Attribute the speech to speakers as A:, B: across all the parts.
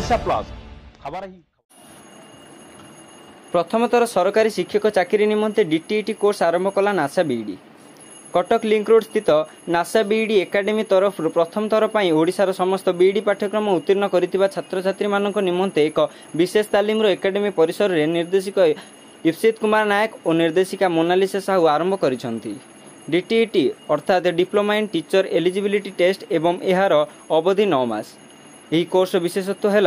A: Odisha plus खबर ही
B: प्रथमतर सरकारी शिक्षक चाकरी निमंते डीटीईटी कोर्स आरंभ कला NASA B.Ed. Cuttack link road स्थित नासा बीईडी एकाडेमी तरफ प्रथम थर पर ओडिशार समस्त बीईडी पाठ्यक्रम उत्तीर्ण करिथिबा छात्र छात्री मानक निमंते एक विशेष तालीम एकाडेमी परिसर रे निर्देशक इप्सित कुमार नायक और निर्देशिका मोनालिसा साहू आरंभ करिसंती। डीटीईटी अर्थात diploma in teacher eligibility test एवं एहार अवधि 9 मास। यही कोर्स विशेषत्व है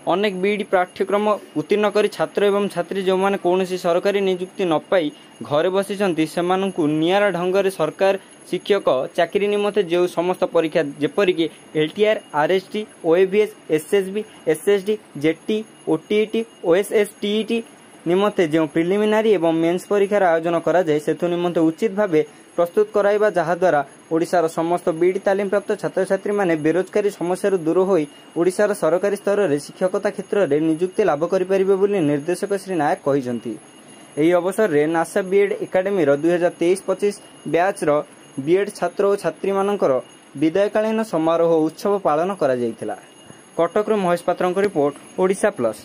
B: अनेक बीईडी पाठ्यक्रम उत्तीर्ण करी छात्र एवं छात्री जो मैंने कौन सरकारी नियुक्ति न पाई घरे बसी से निरा ढंग से सरकार शिक्षक चाकरी निमंते जो समस्त परीक्षा जेपरिक LTR RST OAVS SSB SSD JT OTET OSSTET निमंते जो प्रिलिमिनारी एवं मेन्स परीक्षार आयोजन करा जाए सेतु निमंते उचित भाव प्रस्तुत कराइबा जहाद्वारा ओडिशार समस्त बीईडी तालीम प्राप्त छात्र छात्री माने बेरोजगारी समस्या दूर होई ओडिशार सरकारी स्तर में शिक्षकता क्षेत्र में नियुक्ति लाभ करिपारिबे बोली निर्देशक श्री नायक कहिसंती। एही अवसर में नासा बीएड एकाडेमी 2023-25 बैच रो बीएड छात्र और छात्री मानकर विदायकालीन समारोह उत्सव पालन करा जायतिला। कटक महेश पात्र रिपोर्ट ओडिशा प्लस।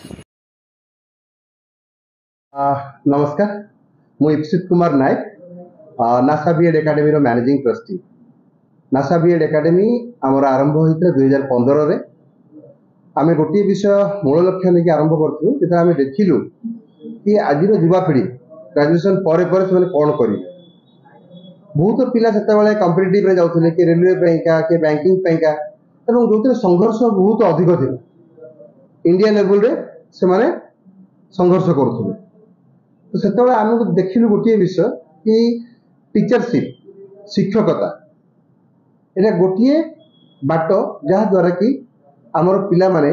C: नमस्कार मु इप्सित कुमार नायक नासा बीएड एकाडेमी रो managing trustee. NASA B Ed academy आमर आरंभ होता 2015 रे आम गोटे विषय मूल लक्ष्य लेकिन आरंभ करूँ जो आम देखिलु कि आज युवापीढ़ी ग्रेजुएशन पर कौन करेंगे। बहुत पिला से कम्पिटिटिव रे जाउथले कि रेलवे कि बैंकिंग जो संघर्ष बहुत अधिक थी इंडिया लेवल रे से माने संघर्ष करुले। तो से आम देखिलु गोटे विषय कि टीचरशिप शिक्षकता एटा गोटे बाट जहाँ द्वारा कि आमर पिला माने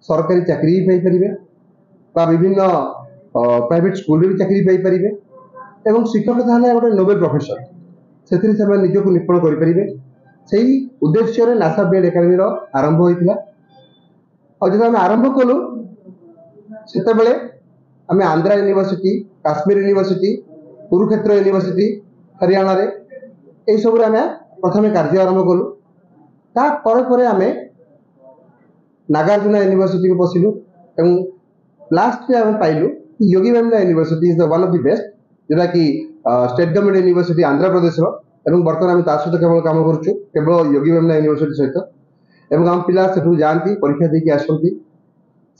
C: सरकारी चाकरी भी पाई विभिन्न प्राइवेट स्कूल भी चाकरी पाई पारिबे एवं शिक्षकता है गोटे नोबेल प्रोफेशन से निजक निपुण करें से उद्देश्य नासा बीएड एकाडेमी आरंभ होता। और जब आम आरंभ कलु से आम Andhra university Kashmir university Kurukshetra university Haryana रे यही सब आम प्रथम कार्य आरंभ कलु। तापर आम नागार्जुना यूनिवर्सिटी को पशिलु एवं लास्ट आम पाइलु Yogi Vemana university is the one of the best जोटा कि state government university Andhra Pradesh एवं बर्तमान आम सहित केवल कम करुँ केवल योगी वेमना यूनिवर्सिटी सहित एवं आम पिला से जाती परीक्षा देकी आसती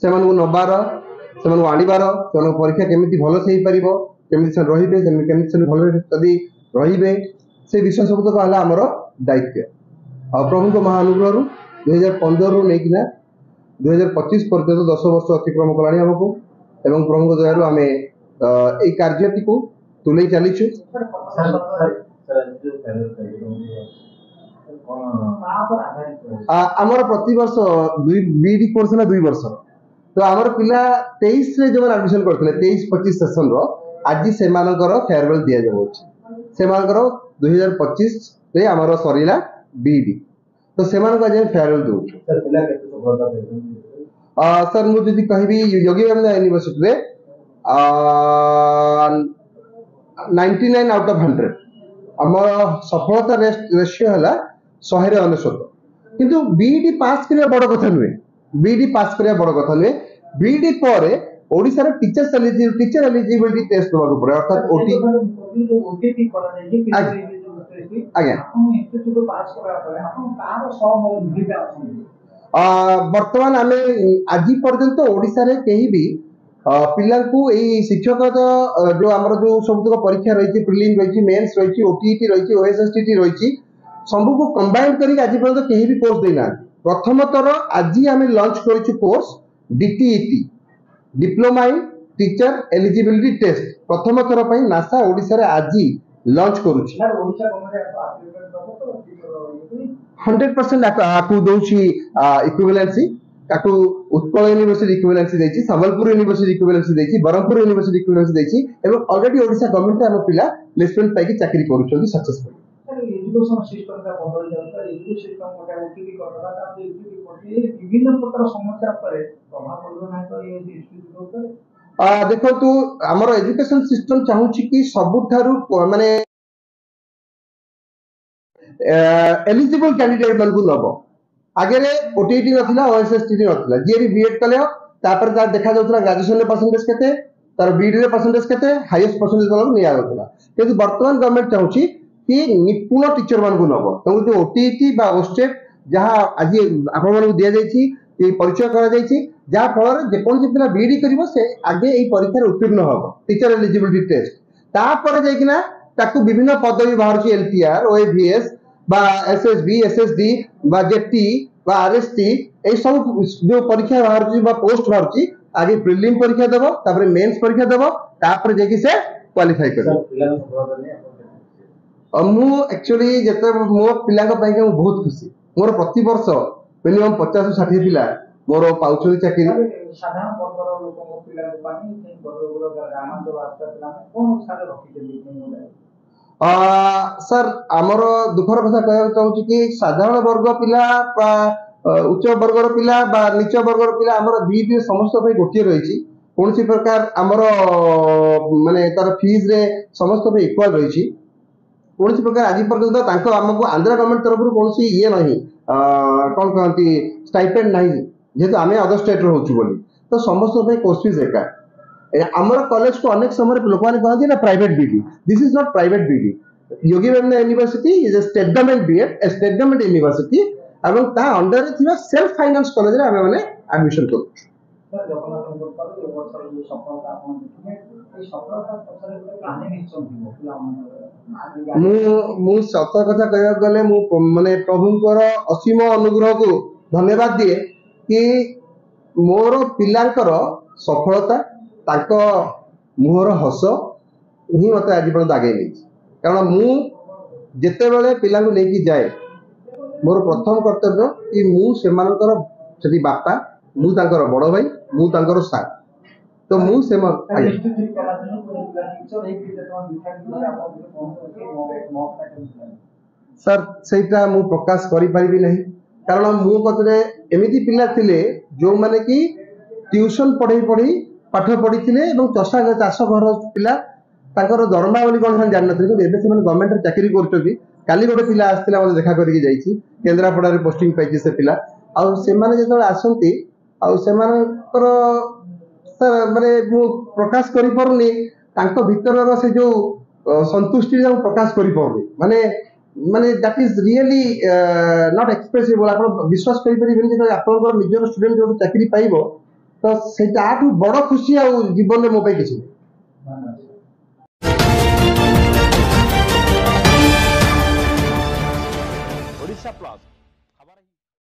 C: से नबार से आनबार से परीक्षा केमी भल से हो केमी से रे भल जदि रे से विषय सब तक है आमर दायित्व। और प्रभु को महानुग्रह 2015 रु नहीं 2025 पर्यटन 10 वर्ष अतिक्रम कला आमको एवं प्रभु दयालु आम यही कार्यटी को तुले चलीचु। आमर प्रति वर्ष बीईडी कोर्स ना 2 वर्ष तो आमर पिला 23 रे जो एडमिशन करथिले 23-25 सेशन रो आज से फेयरवेल दिया जाउछि से 2025 रे आमर सरीला बीईडी तो से आज फेयरवेल दउ सर मु जदि कहबी योगी वेमना यूनिवर्सिटी रे 99 आउट ऑफ 100 आमर सफलता रेशियो है 100 किंतु बीईडी पास करिया बड़ कथा नुहे बीईडी पास करिया बड़ कथा नुहे बीईडी पर ओडिसा रे टीचर एलिजिबिलिटी टेस्ट दबाक पड़े अर्थात ओटीटी आज्ञा वर्तमान आम आज पर्यंत ओडिसा रे कहीं भी पिला को यही शिक्षक जो आमर जो सब परीक्षा रही प्रिलिम रही मेन्स रही ओटीटी रही ओएसएसटीटी रही सब को कंबाइन कर आज पर्यंत कहीं भी कोर्स देना। प्रथम थर आज आम लॉन्च कर course DTET diploma in teacher eligibility test प्रथम थर पर नासा ओडिशा रे आज लॉन्च करुछि 100% आपको दउछि इक्विवेलेंसी आपको उत्कल यूनिवर्सिटी इक्विवेलेंसी देछि संबलपुर यूनिवर्सिटी इक्विवेलेंसी देछि बरहमपुर यूनिवर्सिटी इक्विवेलेंसी देछि एवं ऑलरेडी ओडिशा गवर्नमेंट हम पिला प्लेसमेंट पाई चाकरी करूछथि सक्सेसफुल।
D: एजुकेशन सिस्टम का बदल जाता है एजुकेशन सिस्टम को ओटीटी करला ता ओटीटी पटे विभिन्न प्रकार समस्या पर प्रभाव पड़ना तो ये इंस्टीट्यूट पर
C: देखो तो हमर एजुकेशन सिस्टम चाहूची कि सबुठारु माने एलिजिबल कैंडिडेट मन को लब आगे ओटीटी नथिला ओएसएसटी नथिला जे भी बीएड कले तापर तार देखा जाउतला ग्रेजुएशन रे परसेंटेज केते तार बीडी रे परसेंटेज केते हाईएस्ट परसेंटेज वाला निया जाउतला किंतु वर्तमान गवर्नमेंट चाहूची कि निपुण टीचर मान को नबो तो जो ओटीटी बा ओस्टेट जहां आज आपण मान को दिया जायछि ए परिचय करा जायछि जा फल जे कोन पिला बीडी करिवो से आगे ए परीक्षा रे उत्तीर्ण होबो टीचर एलिजिबिलिटी टेस्ट तापर जायकिना ताकू विभिन्न पदवी बाहरछि एलटीआर ओएवीएस बा एसएसबी एसएसडी बा जेटी बा आरएसटी ए सब जो परीक्षा बाहरछि बा पोस्ट बाहरछि आगे प्रीलिम परीक्षा देबो तापर मेंस परीक्षा देबो तापर जेकी से क्वालिफाई करबो मु एक्चुअली जते मो पिलांग पई के बहुत खुशी मोर प्रति वर्ष मिनिमम 50-60 पिला मोर पाउछली चाकरी
D: साधारण वर्गर लोक पिला पानी से वर्गर ग्रामांचल रास्ता पिला कोन सारे रखि
C: सर आमर दुखर कथा कहना चाहूँ कि साधारण वर्ग पिला उच्च वर्गर पिला नीच वर्गर पिला आमर बीडी समस्त गोटे रही कौन प्रकार आमर माने तार फीस रे समस्त इक्वाल रही कौन प्रकार आज पर्यंत आमको आंध्र गवर्नमेंट तरफ कौन ये नहीं कौन कहती स्टाइपेंड नहीं जेहेतु आम अदर स्टेट रोचु बोली तो समस्त कोर्स फीस एका आमर कॉलेज को अनेक समय लोक मैंने कहते ना private BEd this is not private BEd Yogi Vemana university is a state government BEd a state government university एवं ता अंडर रे थिबा सेल्फ फाइनेंस कॉलेज रे आमे माने एडमिशन करू
D: सर जगन्नाथ पर ये वर्ष जो सफलता आपण देखिए ए सफलता पछरे काने निश्चय दिबो पिला
C: मु सत कथा कहया गले मु माने प्रभुंकर असीम अनुग्रह को धन्यवाद दिए कि मोर पिलांकर सफलता ताको मुहर हस ही मत आज पर्यंत आगे नहीं कारण मु जेते बेले पिला को लेकी जाए मोर प्रथम कर्तव्य कि मु सेमानकर सेठी बापा मु तांकर बड़ भाई मु तांकर साथ तो मु से सर सेटा मु प्रकाश करि परिबि नहीं कारण मु कतरे एमिति पिला थिले जो माने कि ट्यूशन पढ़ी पढ़ी पाठ पढ़ी थिले एवं चाष घर पिला तांकर दरमा बोली कोन जान नथिले कि एबे से गवर्नमेंट रे चाकरी करछथि काली गोटे पिला आस्तिला मते देखा करिक जाईछि केंद्रापड़ा रे पोस्टिंग पाइछि से पिला आ से माने जेतोल आसंती आ से मानकर सर माने मु प्रकाश करि परनी तांको भीतर से जो संतुष्टि हम प्रकाश करि परनी माने माने that is really not expressible आपण विश्वास करि परिबेन जे आपनकर निजर स्टूडेंट जो चाकरी पाइबो तो सेटा आठु बड़ खुशी आ जीवन रे मो पे किछि